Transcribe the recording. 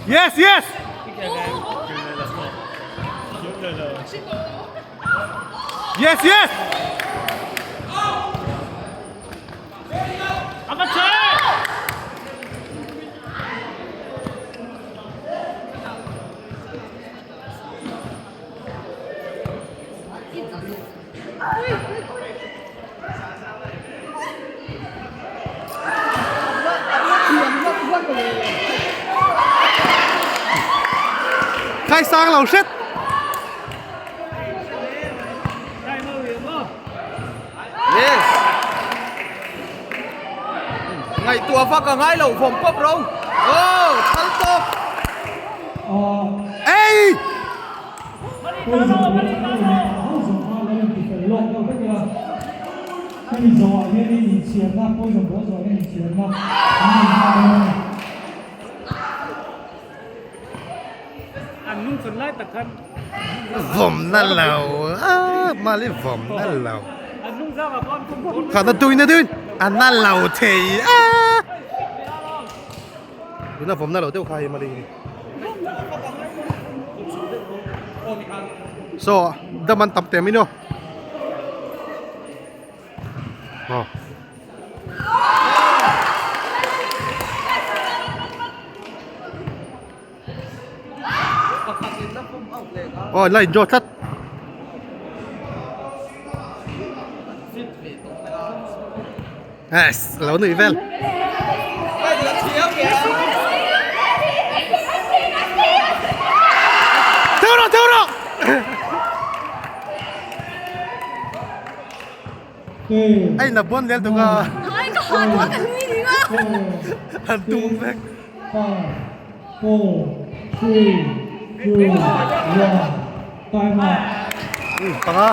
Yes, yes. Yes, yes. Khai sang lầu xếp. Yes. Ngày tua phát cả ngay lầu phòng cốc rong. Thân tốt. Ê. Vòmนั่นเรามาเลยvòmนั่นเราขาดตุยนะดุนอันนั่นเราเทียดูนะผมนั่นเราเที่ยวใครมาดีโซ่ดมันตับเต็มไหมเนาะอ๋อไล่โจทัดเราหนุ่ยเวลเท่าไรไอ้นับบอลเลี้ยงตัวก็หันตุ้มแบกปังอ่ะ